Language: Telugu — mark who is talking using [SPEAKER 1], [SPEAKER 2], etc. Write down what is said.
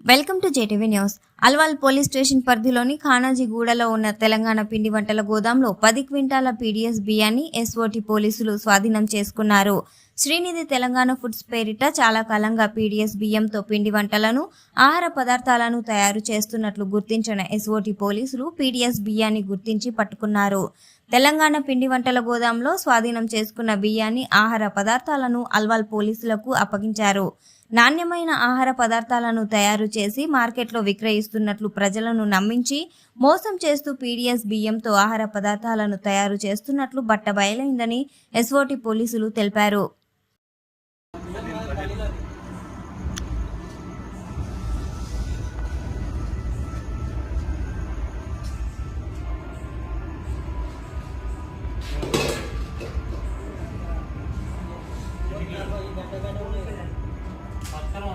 [SPEAKER 1] Welcome to JTV news. Alwal police station పరిధిలోని ఖానాజీగూడలో ఉన్న తెలంగాణ పిండి వంటల గోదాంలో 10 క్వింటాల పీడీఎస్ బియ్యాన్ని ఎస్ఓటీ పోలీసులు స్వాధీనం చేసుకున్నారు. శ్రీనిధి తెలంగాణ ఫుడ్స్ పేరిట చాలా కాలంగా పీడీఎస్ బియ్యంతో పిండి వంటలను, ఆహార పదార్థాలను తయారు చేస్తున్నట్లు గుర్తించిన ఎస్ఓటీ పోలీసులు పీడీఎస్ బియ్యాన్ని గుర్తించి పట్టుకున్నారు. తెలంగాణ పిండి వంటల గోదాంలో స్వాధీనం చేసుకున్న బియ్యాన్ని, ఆహార పదార్థాలను అల్వాల్ పోలీసులకు అప్పగించారు. నాణ్యమైన ఆహార పదార్థాలను తయారు చేసి మార్కెట్లో విక్రయిస్తున్నట్లు ప్రజలను నమ్మించి మోసం చేస్తూ పీడీఎస్ బియ్యంతో ఆహార పదార్థాలను తయారు చేస్తున్నట్లు బట్టబయలైందని ఎస్ఓటీ పోలీసులు తెలిపారు.
[SPEAKER 2] పక్కన